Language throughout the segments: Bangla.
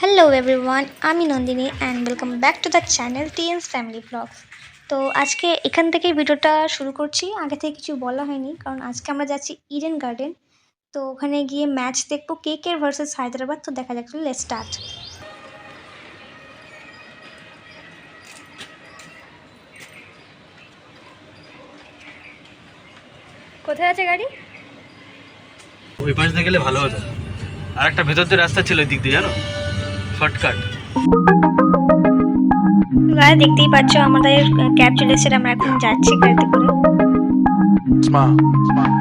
হ্যালো এভরিওয়ান, আমি Nandini and welcome back to the channel TNS family blogs. তো আজকে এখান থেকেই ভিডিওটা শুরু করছি। আগে থেকে কিছু বলা হয়নি কারণ আজকে আমরা যাচ্ছি ইডেন গার্ডেন। তো ওখানে গিয়ে ম্যাচ দেখবো কেকের ভার্সেস হায়দ্রাবাদ। তো দেখা যাক, লেটস স্টার্ট। কোথায় আছে গাড়ি? ওই পাশ দিয়ে গেলে ভালো হতো। আর একটা ভেতর দিয়ে রাস্তা ছিল ওই দিক দিয়ে, জানো, শর্টকাট। গাড়ি দেখতেই পাচ্ছ, আমাদের ক্যাব চলে এসেছে, আমরা এখন যাচ্ছি গাড়িতে করে। Smile, smile.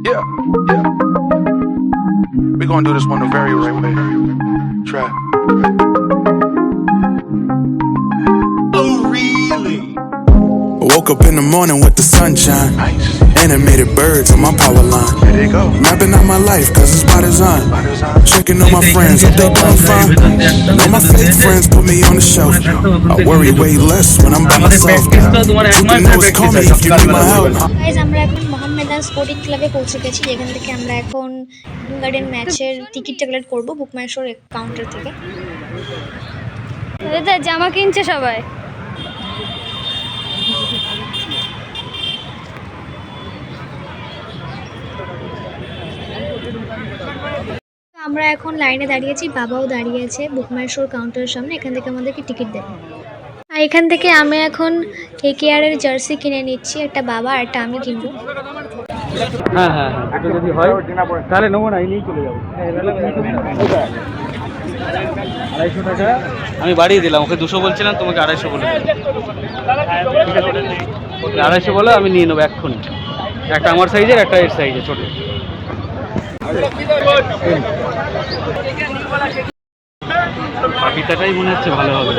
Yeah, yeah. We're gonna do this one the very right way. Try. Oh, really? Woke up in the morning with the sunshine. Nice. Animated birds on my power line. There they go. Mapping out my life cause it's by design. Checking on my friends, hope they doing fine. Know my fake friends put me on the shelf. I worry way less when I'm by myself. You can always call me if you need my help. Guys, আমরা এখন মোহাম্মেদান স্পোর্টিং ক্লাবে পৌঁছে গেছি, যেখান থেকে আমরা এখন ইডেন গার্ডেন ম্যাচের টিকিটটা কালেক্ট করবো বুক মাই শোর কাউন্টার থেকে। দাদা জামা কিনছে সবাই। আমরা এখন লাইনে দাঁড়িয়েছি, বাবাও দাঁড়িয়ে আছে বুক মাই শোর কাউন্টারের সামনে। এখান থেকে আমাদেরকে টিকিট দেবে। আর এখান থেকে আমি এখন KKR এর জার্সি কিনে নিচ্ছি, একটা বাবা আর একটা আমি কিনবো। হ্যাঁ হ্যাঁ হ্যাঁ, এটা যদি হয় তাহলে নেবো না, এই নিয়েই চলে যাবো। 250 টাকা আমি বাড়িয়ে দিলাম, ওকে 200 বলছিলাম, তোমাকে 250 বলে দিলাম। ঠিক আছে, 250 বলো, আমি নিয়ে নেবো এক্ষুনি। একটা আমার সাইজের, একটা এর সাইজের ছোটো। পাপিতাটাই মনে হচ্ছে ভালো হবে।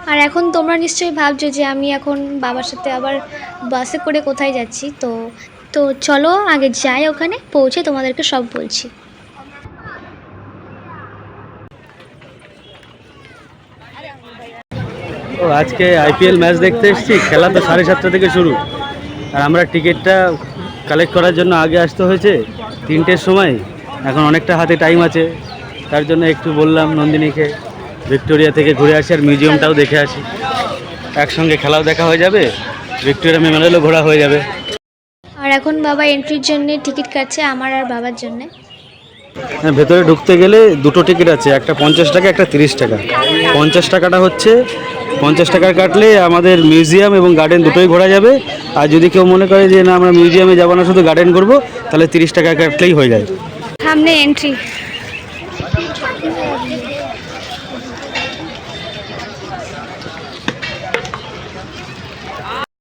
আর এখন তোমরা নিশ্চয়ই ভাবছো যে আমি এখন বাবার সাথে আবার বাসে করে কোথায় যাচ্ছি। তো তো চলো আগে যাই, ওখানে পৌঁছে তোমাদেরকে সব বলছি। ও আজকে IPL ম্যাচ দেখতে এসেছি, খেলা তো 7:30 থেকে শুরু। আর আমরা টিকিটটা কালেক্ট করার জন্য আগে আসতে হয়েছে 3টের সময়। এখন অনেকটা হাতে টাইম আছে, তার জন্য একটু বললাম নন্দিনীকে ভিক্টোরিয়া থেকে ঘুরে আসি আর মিউজিয়ামটাও দেখে আসি। একসঙ্গে খেলাও দেখা হয়ে যাবে, ভিক্টোরিয়া মেমোরিয়ালও ঘোরা হয়ে যাবে। আর এখন বাবা এন্ট্রির জন্য টিকিট কাটছে, আমার আর বাবার জন্য। হ্যাঁ, ভেতরে ঢুকতে গেলে দুটো টিকিট আছে, একটা 50 টাকা, একটা 30 টাকা। 50 টাকাটা হচ্ছে 50 টাকার কাটলে আমাদের মিউজিয়াম এবং গার্ডেন দুটোই ঘোরা যাবে। আর যদি কেউ মনে করে যে না, আমরা মিউজিয়ামে যাবো না, শুধু গার্ডেন করবো, তাহলে 30 টাকা কাটলেই হয়ে যায়। সামনে এন্ট্রি।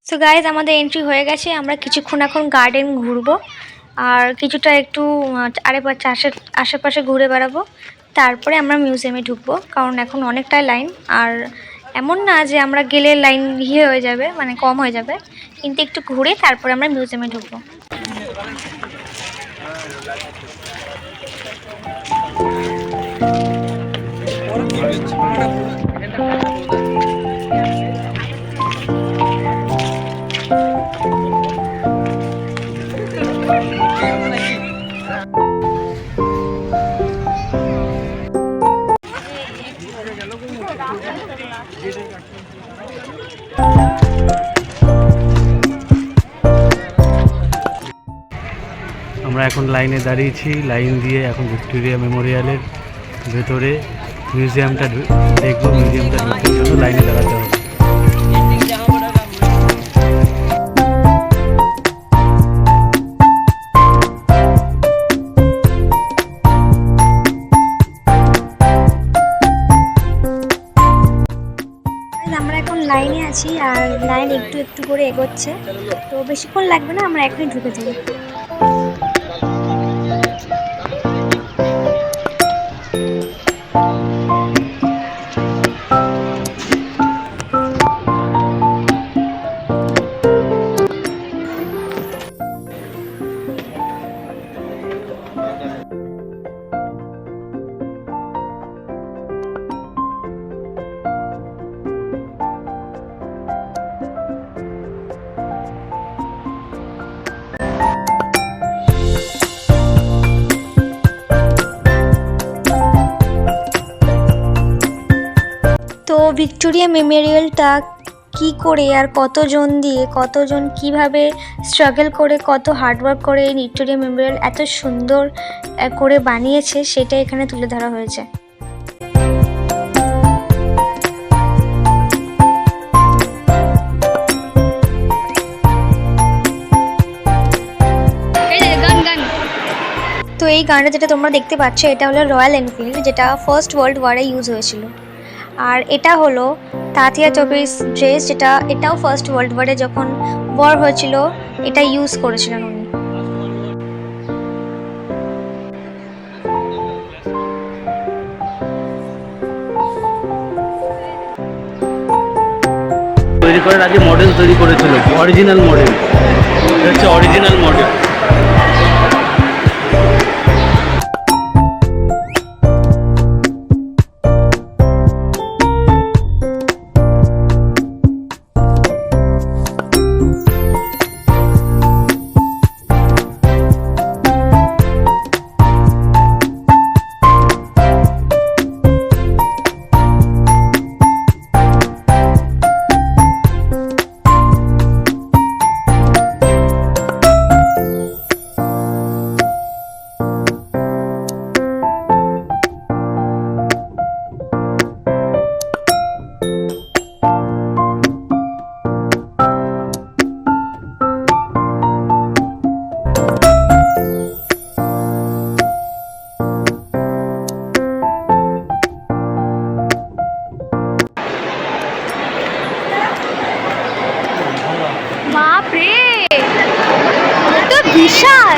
সো গাইজ, আমাদের এন্ট্রি হয়ে গেছে। আমরা কিছুক্ষণ এখন গার্ডেন ঘুরবো আর কিছুটা একটু আশেপাশে ঘুরে বেড়াবো। তারপরে আমরা মিউজিয়ামে ঢুকবো, কারণ এখন অনেকটাই লাইন। আর এমন না যে আমরা গেলে লাইন হয়ে যাবে, মানে কম হয়ে যাবে, কিন্তু একটু ঘুরে তারপরে আমরা মিউজিয়ামে ঢুকবো। আমরা এখন লাইনে দাঁড়িয়েছি, লাইন দিয়ে এখন ভিক্টোরিয়া মেমোরিয়ালের ভেতরে মিউজিয়ামটা দেখবো। মিউজিয়ামটা ঢুকতে জন্য লাইনে দাঁড়াতে হবে। আমরা এখন লাইনে আছি আর লাইন একটু একটু করে এগোচ্ছে, তো বেশিক্ষণ লাগবে না, আমরা এখনই ঢুকে যাই। ভিক্টোরিয়া মেমোরিয়ালটা কি করে আর কতজন দিয়ে কতজন কিভাবে স্ট্রাগল করে কত হার্ডওয়ার্ক করে এই ভিক্টোরিয়া মেমোরিয়াল এত সুন্দর করে বানিয়েছে সেটা এখানে তুলে ধরা হয়েছে। তো এই গানটা যেটা তোমরা দেখতে পাচ্ছ এটা হলো রয়্যাল এনফিল্ড, যেটা ফার্স্ট ওয়ার্ল্ড ওয়ারে ইউজ হয়েছিল। আর এটা হলো তাতিয়া টপিস ড্রেস, যেটা এটাও ফার্স্ট ওয়ার্ল্ড ওয়ারে যখন ওয়ার হয়েছিল এটা ইউজ করেছিলেন উনি। তৈরি করার আগে মডেল তৈরি করেছিল, অরিজিনাল মডেল। এটা হচ্ছে অরিজিনাল মডেল। বাপরে, তো বিশাল।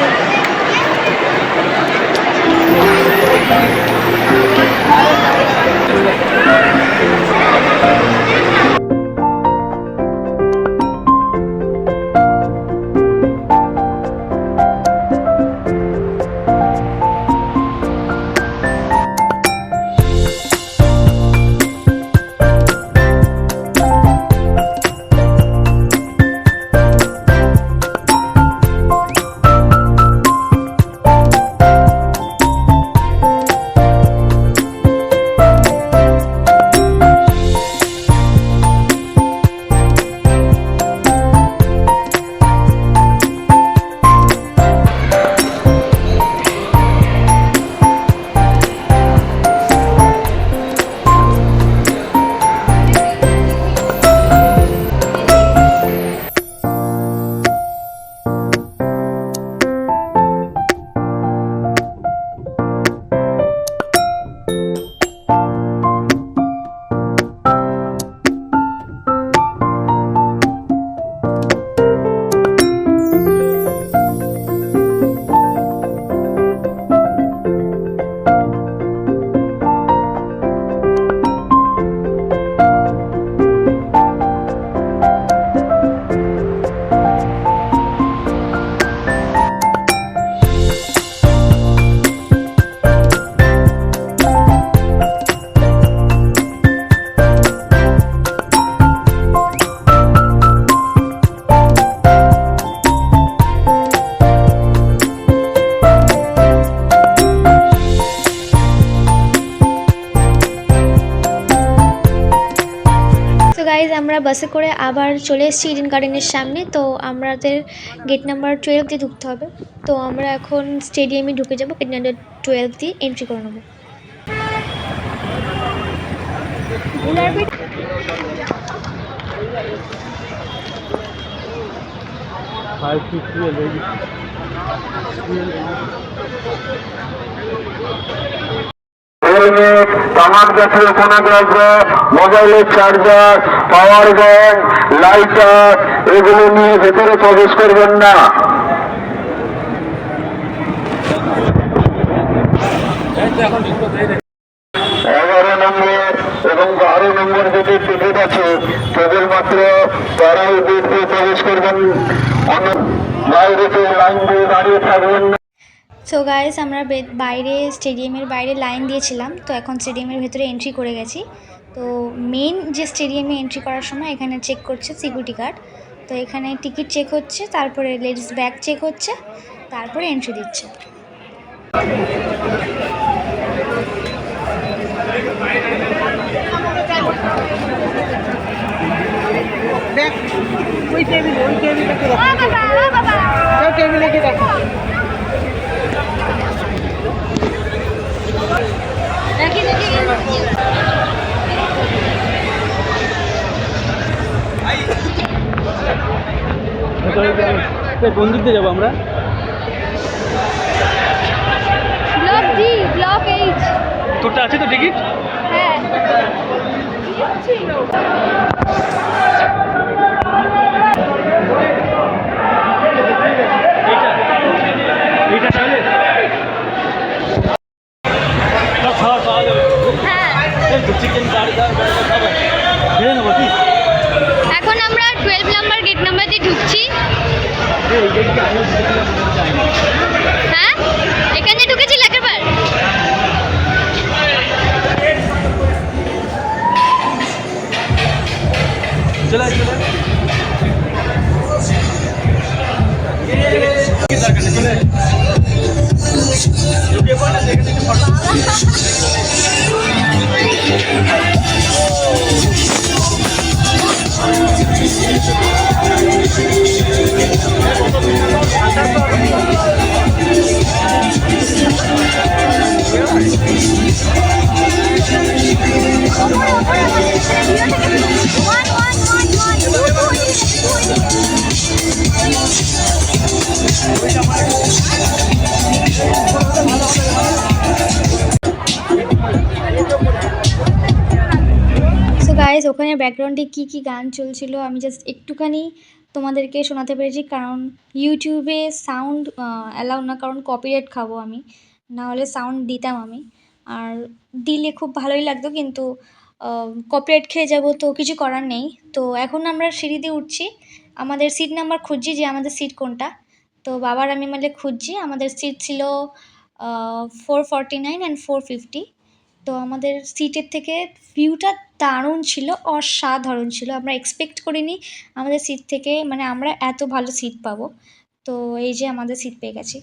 গাইজ আমরা বাসে করে আবার চলে এসেছি ইডেন গার্ডেনের সামনে। তো আমাদের গেট নাম্বার 12 দিয়ে ঢুকতে হবে। তো আমরা এখন স্টেডিয়ামে ঢুকে যাবো, গেট নাম্বার 12 দিয়ে এন্ট্রি করে নেবো। তামাক জাতীয় কোনো দ্রব্য, মোবাইলের চার্জার, পাওয়ার ব্যাংক, লাইটার এগুলো নিয়ে ভেতরে প্রবেশ করবেন না। 11 নম্বর এবং 12 নম্বর যেটি টিকিট আছে কেবলমাত্র তারাই গেট দিয়ে প্রবেশ করবেন, বাইরেতে লাইন দিয়ে দাঁড়িয়ে থাকবেন না। সো গাইস আমরা বাইরে স্টেডিয়ামের বাইরে লাইন দিয়েছিলাম, তো এখন স্টেডিয়ামের ভেতরে এন্ট্রি করে গেছি। তো মেন যে স্টেডিয়ামে এন্ট্রি করার সময় এখানে চেক করছে সিকিউরিটি গার্ড। তো এখানে টিকিট চেক হচ্ছে, তারপরে লেডিস ব্যাগ চেক হচ্ছে, তারপরে এন্ট্রি দিচ্ছে। কোন দিক দিয়ে যাবো আমরা? ব্লক জি, ব্লক এইচ। তোরটা আছে তো টিকিট? হ্যাঁ। এইটা তাহলে খাবার পাওয়া যাবে। চিকেন খেয়ে নেবো কি? এখন আমরা 12 নাম্বার গেট নাম্বার দিয়ে ঢুকছি। হ্যাঁ, এখানে ঢুকেছি একবার। চলে চলে সো গাইস, ওখানে ব্যাকগ্রাউন্ডে কি কি গান চলছিল আমি জাস্ট একটুখানি তোমাদেরকে শোনাতে পেরেছি, কারণ ইউটিউবে সাউন্ড অ্যালাউ না, কারণ কপিরাইট খাবো আমি, না হলে সাউন্ড দিতাম আমি, আর দিলে খুব ভালোই লাগতো, কিন্তু কপিরাইট খেয়ে যাবো, তো কিছু করার নেই। তো এখন আমরা সিঁড়ি দিয়ে উঠছি, আমাদের সিট নাম্বার খুঁজছি যে আমাদের সিট কোনটা। তো বাবার আমি মিলে খুঁজছি, আমাদের সিট ছিল 449 অ্যান্ড 450। তো আমাদের সিটের থেকে ভিউটা দারুণ ছিল, অসাধারণ ছিল। আমরা এক্সপেক্ট করিনি আমাদের সিট থেকে, মানে আমরা এত ভালো সিট পাবো। তো এই যে আমাদের সিট পেয়ে গেছি।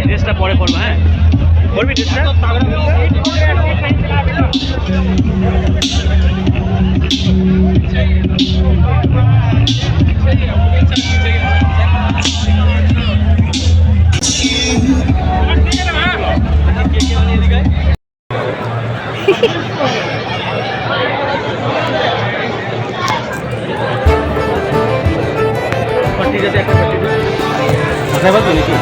ড্রেসটা পরে পরবো। হ্যাঁ, পরবি ড্রেসটা? ঠিক আছে, একটা মাথায় পাবো নাকি?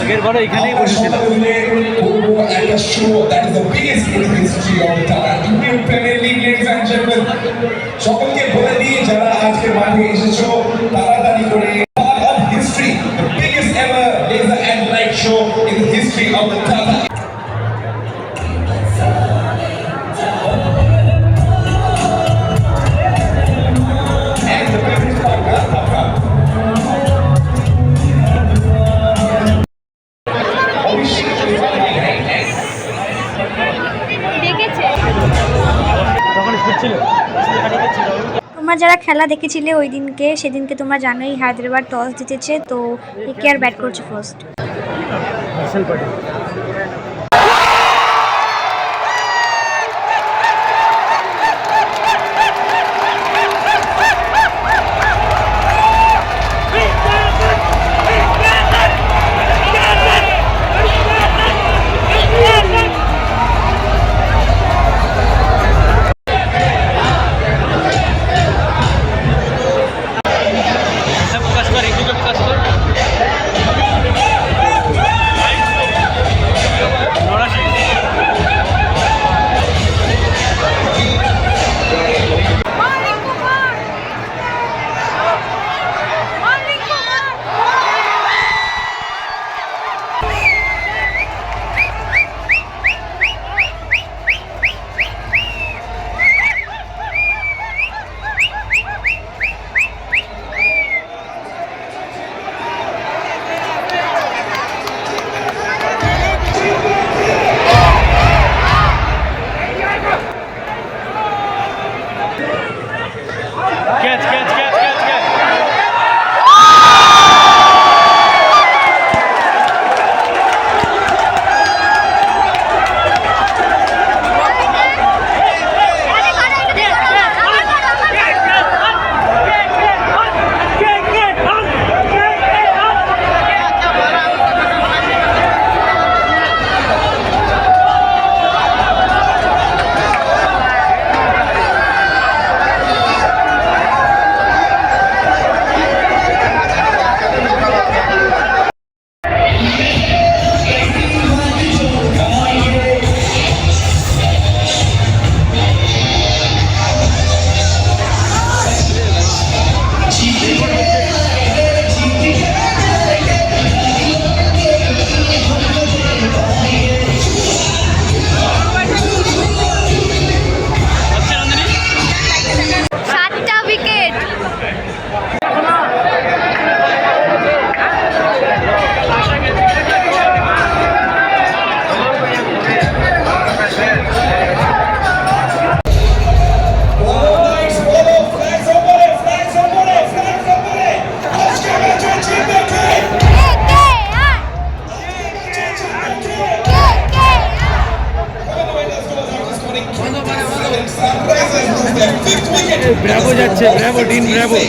আগের বারে এখানেই বসেছিলাম। একটা show that is the biggest in history of Tata Indian premier league. Ladies and gentleman, সকলকে বলে দিই যারা আজকে মাঠে এসেছো তাড়াতাড়ি করে, part of history, the biggest ever laser and light show in the history of the Tata. And the favorite part, তোমরা যারা খেলা দেখেছিলে ওই দিনকে, সেদিনকে তোমরা জানোই হায়দ্রাবাদ টস জিতেছে, তো কে আর ব্যাট করছে first. is their 5th wicket. Bravo যাচ্ছে, Bravo, Dean Bravo.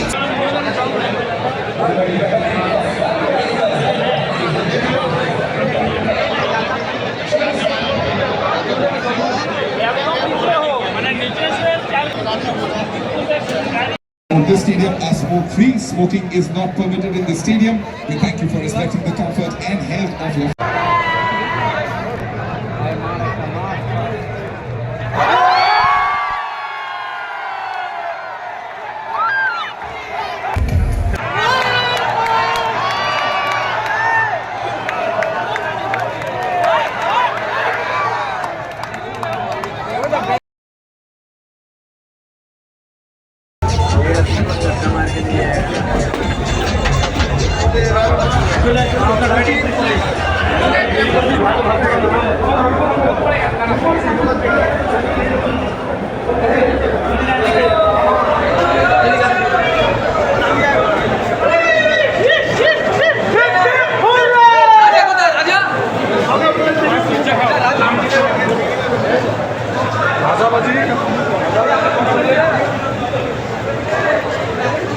In this stadium are smoke-free. Smoking is not permitted in the stadium. We thank you for respecting the comfort and health of your.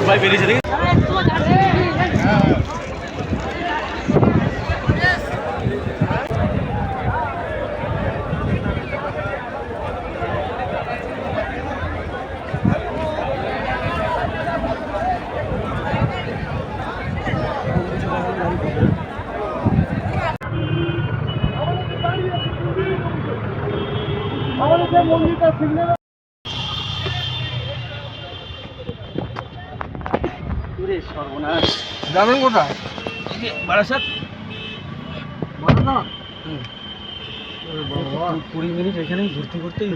ভাই বেরিয়েছে দেখি। সর্বনাশ। যাবেন কোথায়? বারাসাত। 20 মিনিট এখানেই ঘুরতে ঘুরতেই